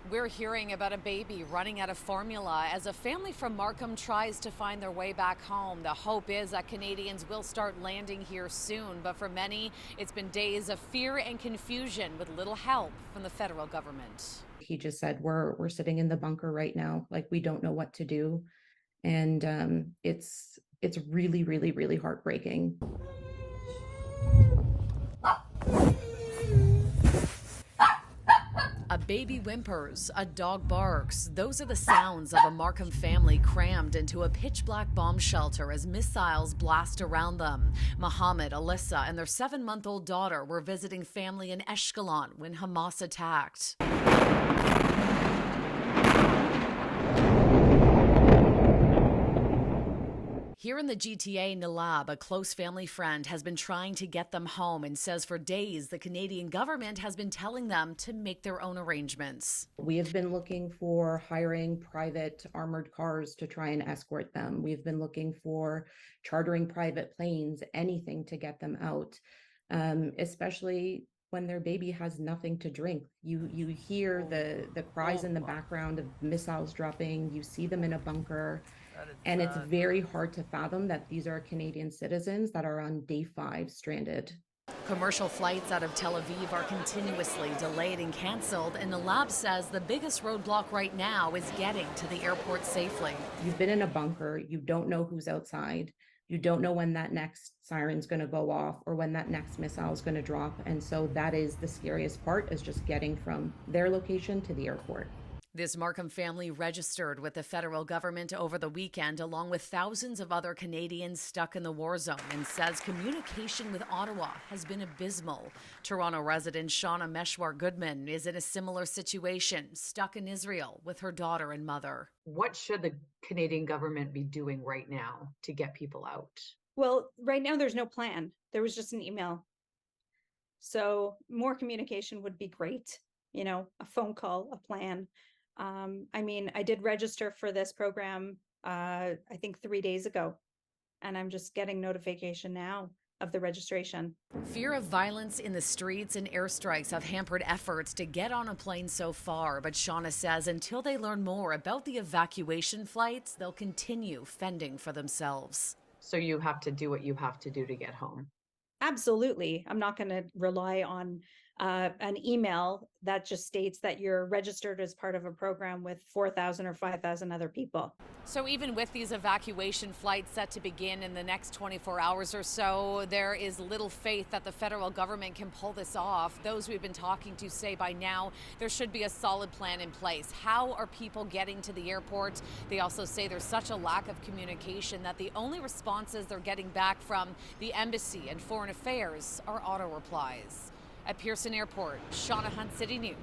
We're hearing about a baby running out of formula as a family from Markham tries to find their way back home. The hope is that Canadians will start landing here soon, but for many, it's been days of fear and confusion with little help from the federal government. He just said, we're sitting in the bunker right now, like we don't know what to do. And it's really, really, really heartbreaking. A baby whimpers, a dog barks. Those are the sounds of a Markham family crammed into a pitch-black bomb shelter as missiles blast around them. Mohammed, Alyssa, and their 7-month-old daughter were visiting family in Eshkelon when Hamas attacked. Here in the GTA, Nalab, a close family friend, has been trying to get them home and says for days the Canadian government has been telling them to make their own arrangements. We have been looking for hiring private armored cars to try and escort them. We've been looking for chartering private planes, anything to get them out, especially when their baby has nothing to drink. You hear the cries in the background of missiles dropping. You see them in a bunker. And it's very hard to fathom that these are Canadian citizens that are on day 5 stranded. Commercial flights out of Tel Aviv are continuously delayed and canceled, and the lab says the biggest roadblock right now is getting to the airport safely. You've been in a bunker, you don't know who's outside, you don't know when that next siren's going to go off or when that next missile is going to drop. And so that is the scariest part, is just getting from their location to the airport. This Markham family registered with the federal government over the weekend, along with thousands of other Canadians stuck in the war zone, and says communication with Ottawa has been abysmal. Toronto resident Shauna Goodman is in a similar situation, stuck in Israel with her daughter and mother. What should the Canadian government be doing right now to get people out? Well, right now there's no plan. There was just an email. So more communication would be great. A phone call, a plan. I did register for this program, I think 3 days ago, and I'm just getting notification now of the registration. Fear of violence in the streets and airstrikes have hampered efforts to get on a plane so far, but Shauna says until they learn more about the evacuation flights, they'll continue fending for themselves. So you have to do what you have to do to get home. Absolutely. I'm not going to rely on an email that just states that you're registered as part of a program with 4,000 or 5,000 other people. So even with these evacuation flights set to begin in the next 24 hours or so, there is little faith that the federal government can pull this off. Those we've been talking to say by now there should be a solid plan in place. How are people getting to the airport? They also say there's such a lack of communication that the only responses they're getting back from the embassy and foreign affairs are auto replies. At Pearson Airport, Shauna Hunt, City News.